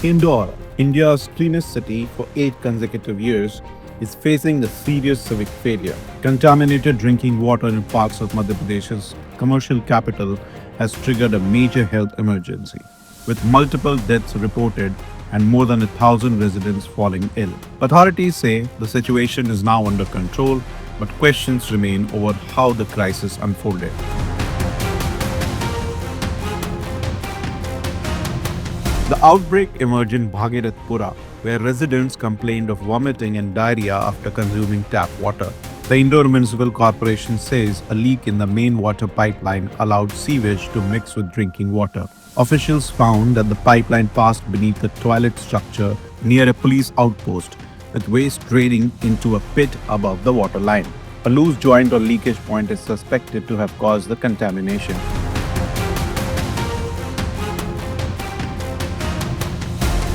Indore, India's cleanest city for 8 consecutive years, is facing a serious civic failure. Contaminated drinking water in parts of Madhya Pradesh's commercial capital has triggered a major health emergency, with multiple deaths reported and more than 1,000 residents falling ill. Authorities say the situation is now under control, but questions remain over how the crisis unfolded. The outbreak emerged in Bhagirathpura, where residents complained of vomiting and diarrhea after consuming tap water. The Indore Municipal Corporation says a leak in the main water pipeline allowed sewage to mix with drinking water. Officials found that the pipeline passed beneath the toilet structure near a police outpost, with waste draining into a pit above the water line. A loose joint or leakage point is suspected to have caused the contamination.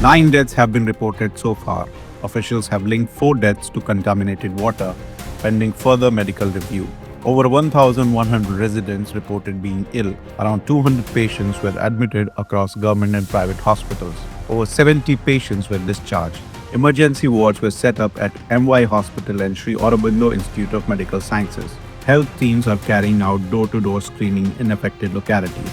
Nine deaths have been reported so far. Officials have linked 4 deaths to contaminated water, pending further medical review. Over 1,100 residents reported being ill. Around 200 patients were admitted across government and private hospitals. Over 70 patients were discharged. Emergency wards were set up at MY Hospital and Sri Aurobindo Institute of Medical Sciences. Health teams are carrying out door-to-door screening in affected localities.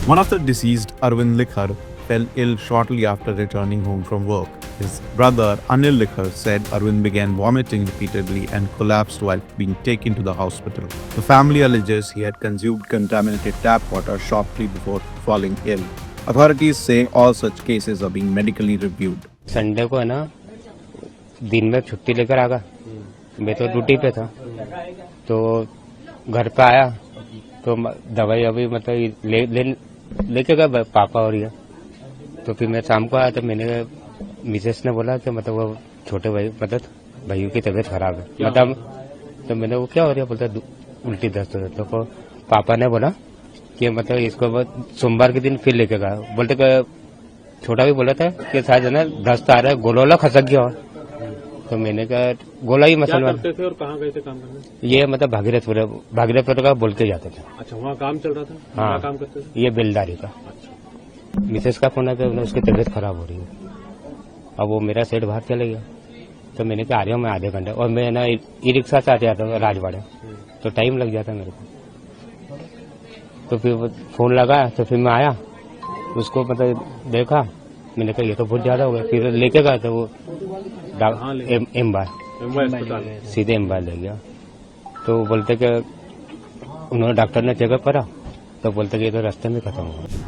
One of the deceased, Arvind Likhar, fell ill shortly after returning home from work. His brother, Anil Likhar, said Arvind began vomiting repeatedly and collapsed while being taken to the hospital. The family alleges he had consumed contaminated tap water shortly before falling ill. Authorities say all such cases are being medically reviewed. Sunday को है ना दिन में छुट्टी लेकर आगा, मैं तो duty पे था, तो घर पे आया तो दवाई अभी मतलब लेके गए पापा और ये, तो फिर मैं शाम को आया तो मैंने मिसेस ने बोला कि मतलब वो छोटे भाई मतलब भाइयों की तबीयत खराब है, मतलब तो मैंने वो क्या हो रहा है बोलता उल्टी दस्त हो रही, तो पापा ने बोला कि मतलब इसको सोमवार के दिन फिर लेके गया, बोलते छोटा भी बोला था कि शायद है ना दस्त आ रहा है, गोला खसक गया हो, तो मैंने कहा गोला ही मुसलमान थे और कहाँ गए थे काम करने? ये मतलब भागीरथपुर का बोल के जाते थे। अच्छा, वहाँ काम चल रहा था? हाँ, क्या काम करते थे? ये बेलदारी का। अच्छा। मिसेस का फोन है कि उसकी तबीयत खराब हो रही है, अब वो मेरा सेठ बाहर चले गया, तो मैंने कहा आ रहा हूँ मैं आधे घंटे, और मैं ना ई रिक्शा से आते आता राजवाड़े, तो टाइम लग जाता मेरे को, तो फिर फोन लगा तो फिर मैं आया, उसको मतलब देखा, मैंने कहा ये तो बहुत ज्यादा हो गया, फिर लेके गया तो वो सीधे एम्बार ले गया, तो बोलते कि उन्होंने डॉक्टर ने चेकअप करा तो बोलते कि ये तो रास्ते में खत्म हो गया।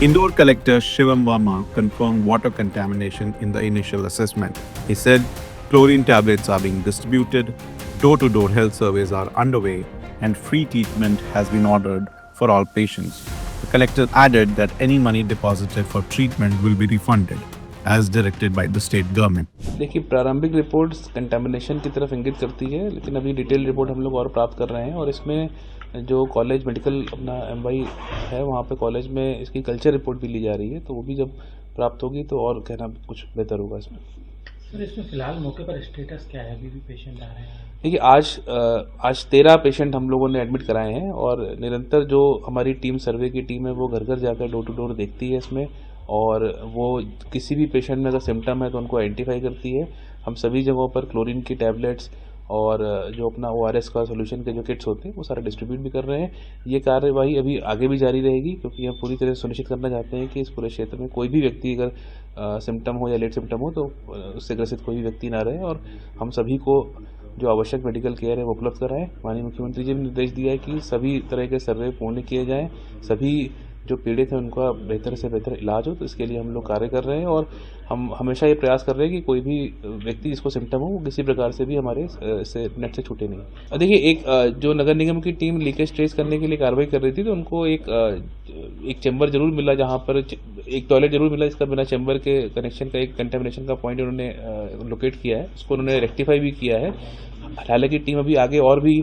Indore Collector Shivam Verma confirmed water contamination in the initial assessment. He said chlorine tablets are being distributed, door-to-door health surveys are underway, and free treatment has been ordered for all patients. The collector added that any money deposited for treatment will be refunded, as directed by the state government. देखिए, प्रारंभिक reports contamination की तरफ इंगित करती है, लेकिन अभी detail report हम लोग और प्राप्त कर रहे हैं, और इसमें जो कॉलेज मेडिकल अपना MY है वहाँ पे कॉलेज में इसकी कल्चर रिपोर्ट भी ली जा रही है, तो वो भी जब प्राप्त होगी तो और कहना कुछ बेहतर होगा इसमें। सर, इसमें फिलहाल मौके पर स्टेटस क्या है? अभी भी पेशेंट आ रहे हैं? देखिए, आज 13 पेशेंट हम लोगों ने एडमिट कराए हैं, और निरंतर जो हमारी टीम सर्वे की टीम है वो घर घर जाकर डोर टू डोर देखती है इसमें, और वो किसी भी पेशेंट में अगर सिम्टम है तो उनको आइडेंटिफाई करती है। हम सभी जगहों पर क्लोरीन की टैबलेट्स और जो अपना ORS का सोल्यूशन के जो किट्स होते हैं वो सारा डिस्ट्रीब्यूट भी कर रहे हैं। ये कार्यवाही अभी आगे भी जारी रहेगी, क्योंकि हम पूरी तरह सुनिश्चित करना चाहते हैं कि इस पूरे क्षेत्र में कोई भी व्यक्ति अगर सिम्टम हो या लेट सिम्टम हो तो उससे ग्रसित कोई भी व्यक्ति ना रहे, और हम सभी को जो आवश्यक मेडिकल केयर है वो उपलब्ध कराएं। माननीय मुख्यमंत्री जी ने निर्देश दिया है कि सभी तरह के सर्वे पूर्ण किए जाएं, सभी जो पीड़ित हैं उनका बेहतर से बेहतर इलाज हो, तो इसके लिए हम लोग कार्य कर रहे हैं, और हम हमेशा ये प्रयास कर रहे हैं कि कोई भी व्यक्ति जिसको सिम्टम हो वो किसी प्रकार से भी हमारे से नेट से छूटे नहीं। देखिए, एक जो नगर निगम की टीम लीकेज ट्रेस करने के लिए कार्रवाई कर रही थी, तो उनको एक चैम्बर जरूर मिला, जहाँ पर एक टॉयलेट जरूर मिला, इसका बिना चैम्बर के कनेक्शन का एक कंटेमिनेशन का पॉइंट उन्होंने लोकेट किया है, उसको उन्होंने रेक्टिफाई भी किया है। हालांकि टीम अभी आगे और भी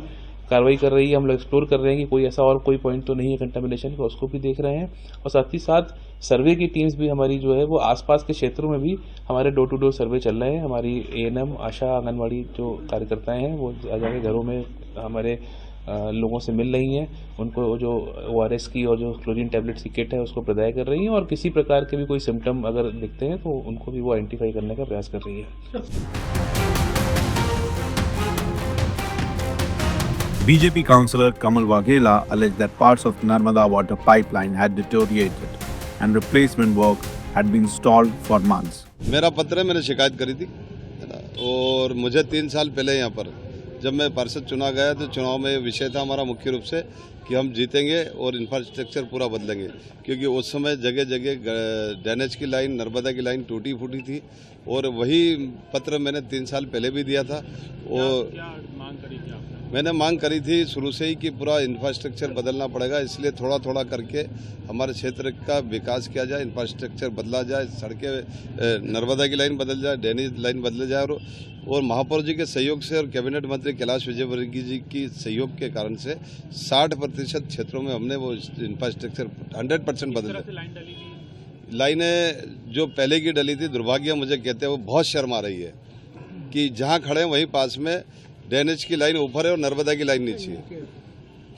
कार्रवाई कर रही है। हम लोग एक्सप्लोर कर रहे हैं कि कोई ऐसा और कोई पॉइंट तो नहीं है कंटामिनेशन का, उसको भी देख रहे हैं। और साथ ही साथ सर्वे की टीम्स भी हमारी जो है वो आसपास के क्षेत्रों में भी हमारे डोर टू डोर सर्वे चल रहे हैं। हमारी ANM, आशा, आंगनवाड़ी जो कार्यकर्ताएं हैं वो जाके घरों में हमारे लोगों से मिल रही हैं, उनको जो ORS की और जो क्लोरीन टैबलेट्स की किट है उसको प्रदाय कर रही हैं, और किसी प्रकार के भी कोई सिम्टम अगर दिखते हैं तो उनको भी वो आइडेंटिफाई करने का प्रयास कर रही है। BJP councillor Kamal Waghela alleged that parts of Narmada water pipeline had deteriorated and replacement work had been stalled for months. मेरा पत्र है, मैंने शिकायत करी थी, है ना, और मुझे 3 साल पहले यहाँ पर जब मैं पार्षद चुना गया तो चुनाव में विषय था हमारा मुख्य रूप से कि हम जीतेंगे और इंफ्रास्ट्रक्चर पूरा बदलेंगे, क्योंकि उस समय जगह जगह ड्रेनेज की लाइन, नर्मदा की लाइन टूटी फूटी थी। और वही पत्र मैंने 3 साल पहले भी दिया था। और मैंने मांग करी थी शुरू से ही कि पूरा इंफ्रास्ट्रक्चर बदलना पड़ेगा, इसलिए थोड़ा थोड़ा करके हमारे क्षेत्र का विकास किया जाए, इंफ्रास्ट्रक्चर बदला जाए, सड़कें, नर्मदा की लाइन बदल जाए, ड्रेनेज लाइन बदल जाए। और महापौर जी के सहयोग से और कैबिनेट मंत्री कैलाश विजयवर्गीय जी की सहयोग के कारण से 60% क्षेत्रों में हमने वो इंफ्रास्ट्रक्चर 100% बदल लाइनें जो पहले की डली थी, दुर्भाग्य मुझे कहते हैं वो बहुत शर्म आ रही है कि जहाँ खड़े हैं वहीं पास में ड्रेनेज की लाइन ऊपर है और नर्मदा की लाइन नीचे है,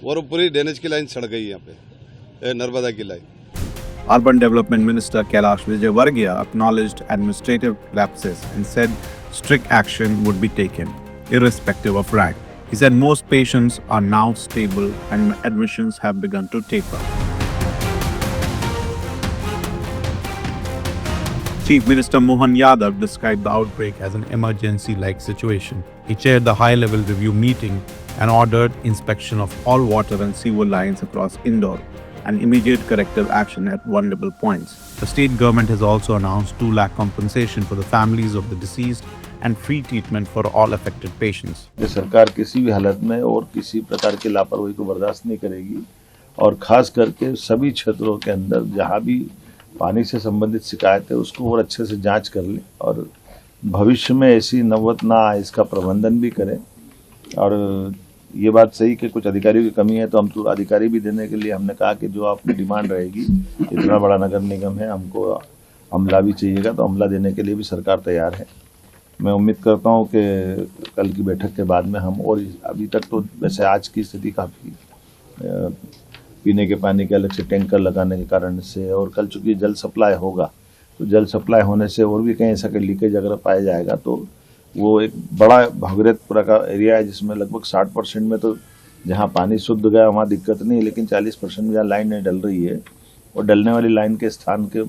और पूरी ड्रेनेज की लाइन सड़ गई यहाँ पे, नर्मदा की line. Urban Development Minister Kailash Vijayvargiya acknowledged administrative lapses and said strict action would be taken, irrespective of rank. He said most patients are now stable and admissions have begun to taper. Chief Minister Mohan Yadav described the outbreak as an emergency-like situation. He chaired the high-level review meeting and ordered inspection of all water and sewer lines across Indore and immediate corrective action at vulnerable points. The state government has also announced 2 lakh compensation for the families of the deceased and free treatment for all affected patients. ये सरकार किसी भी हालत में और किसी प्रकार की लापरवाही को बर्दाश्त नहीं करेगी, और खास करके सभी क्षेत्रों के अंदर जहां भी पानी से संबंधित शिकायत है उसको और अच्छे से जांच कर ले और भविष्य में ऐसी नौबत ना आए इसका प्रबंधन भी करें। और ये बात सही कि कुछ अधिकारियों की कमी है, तो हम तो अधिकारी भी देने के लिए हमने कहा कि जो आपकी डिमांड रहेगी, इतना बड़ा नगर निगम है, हमको अमला भी चाहिएगा, तो अमला देने के लिए भी सरकार तैयार है। मैं उम्मीद करता हूँ कि कल की बैठक के बाद में हम, और अभी तक तो वैसे आज की स्थिति काफ़ी पीने के पानी के अलग से टैंकर लगाने के कारण से, और कल चूँकि जल सप्लाई होगा तो जल सप्लाई होने से और भी कहीं ऐसा कि लीकेज अगर पाया जाएगा तो वो एक बड़ा भागीरथपुरा का एरिया है जिसमें लगभग 60% में तो जहाँ पानी शुद्ध गया वहाँ दिक्कत नहीं है, लेकिन 40% में जहाँ लाइन नहीं डल रही है और डलने वाली लाइन के स्थान के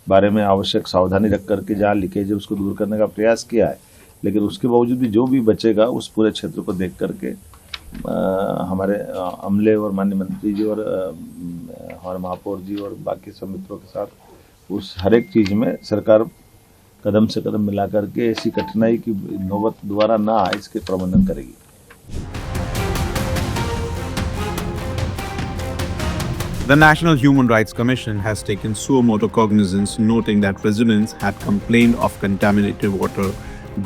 बारे में आवश्यक सावधानी रख करके जहाँ लीकेज है उसको दूर करने का प्रयास किया है। लेकिन उसके बावजूद भी जो भी बचेगा उस पूरे क्षेत्र को देख करके हमारे अमले और माननीय मंत्री जी और हमारे महापौर जी और बाकी सब मित्रों के साथ उस हर एक चीज़ में सरकार कदम से कदम मिला करके ऐसी कठिनाई की नौबत दोबारा ना आए इसके प्रबंधन करेगी। The National Human Rights Commission has taken suo motu cognizance, noting that residents had complained of contaminated water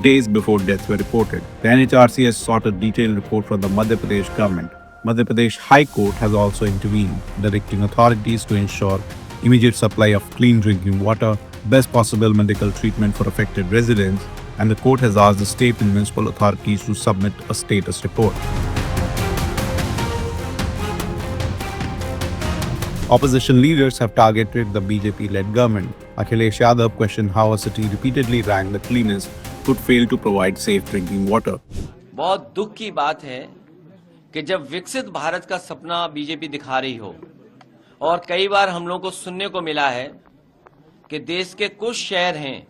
days before deaths were reported. The NHRC has sought a detailed report from the Madhya Pradesh government. Madhya Pradesh High Court has also intervened, directing authorities to ensure immediate supply of clean drinking water, best possible medical treatment for affected residents, and the court has asked the state and municipal authorities to submit a status report. Opposition leaders have targeted the BJP-led government. Akhilesh Yadav questioned how a city repeatedly ranked the cleanest could fail to provide safe drinking water. बहुत दुख की बात है कि जब विकसित भारत का सपना बीजेपी दिखा रही हो, और कई बार हम लोगों को सुनने को मिला है कि देश के कुछ शहर हैं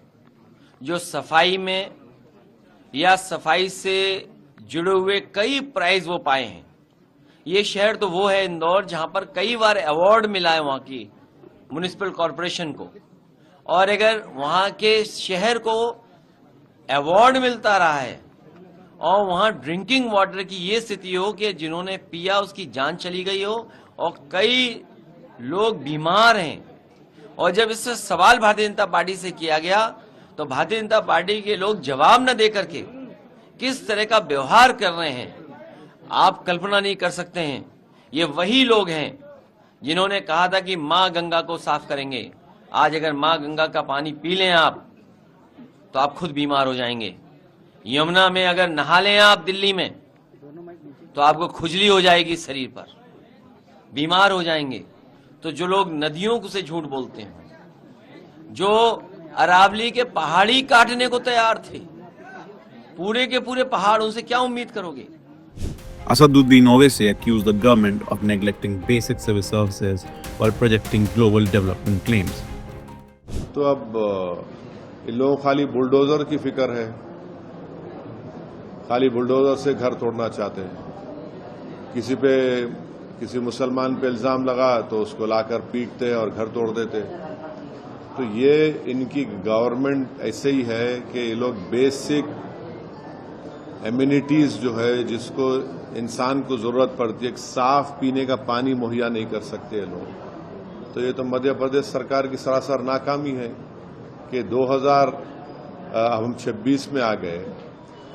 जो सफाई में या सफाई से जुड़े हुए कई प्राइज वो पाए हैं। ये शहर तो वो है इंदौर, जहां पर कई बार अवार्ड मिला है वहां की म्युनिसिपल कॉरपोरेशन को, और अगर वहां के शहर को अवार्ड मिलता रहा है और वहां ड्रिंकिंग वाटर की ये स्थिति हो कि जिन्होंने पिया उसकी जान चली गई हो और कई लोग बीमार हैं, और जब इससे सवाल भारतीय जनता पार्टी से किया गया तो भारतीय जनता पार्टी के लोग जवाब न दे करके किस तरह का व्यवहार कर रहे हैं। आप कल्पना नहीं कर सकते हैं, ये वही लोग हैं जिन्होंने कहा था कि मां गंगा को साफ करेंगे। आज अगर मां गंगा का पानी पी लें आप तो आप खुद बीमार हो जाएंगे। यमुना में अगर नहा लें आप दिल्ली में तो आपको खुजली हो जाएगी शरीर पर, बीमार हो जाएंगे। तो जो लोग नदियों को से झूठ बोलते हैं, जो अरावली के पहाड़ी काटने को तैयार थे, पूरे के पूरे पहाड़, उनसे क्या उम्मीद करोगे? Asaduddin Owaisi accused the government of neglecting basic civil services while projecting global development claims. तो अब इन लोगों को खाली बुलडोजर की फिक्र है, खाली बुलडोजर से घर तोड़ना चाहते हैं। किसी मुसलमान पे इल्जाम लगा तो उसको लाकर पीटते और घर तोड़ देते। तो ये इनकी गवर्नमेंट ऐसे ही है कि ये लोग बेसिक एम्यूनिटीज जो है, जिसको इंसान को जरूरत पड़ती है, एक साफ पीने का पानी मुहैया नहीं कर सकते ये लोग। तो ये तो मध्य प्रदेश सरकार की सरासर नाकामी है कि 2026 में आ गए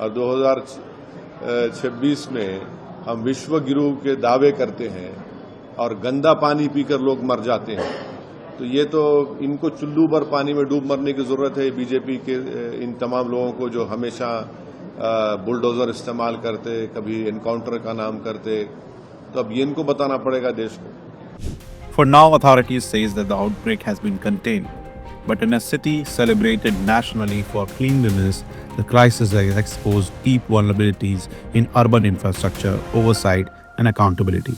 और 2026 में हम विश्व गुरु के दावे करते हैं और गंदा पानी पीकर लोग मर जाते हैं। तो ये तो इनको चुल्लू भर पानी में डूब मरने की जरूरत है बीजेपी के इन तमाम लोगों को जो हमेशा बुलडोजर इस्तेमाल करते, कभी एनकाउंटर का नाम करते। तो अब ये इनको बताना पड़ेगा देश को। For now, authorities says that the outbreak has been contained, but in a city celebrated nationally for cleanliness, the crisis has exposed deep vulnerabilities in urban infrastructure, oversight, and accountability.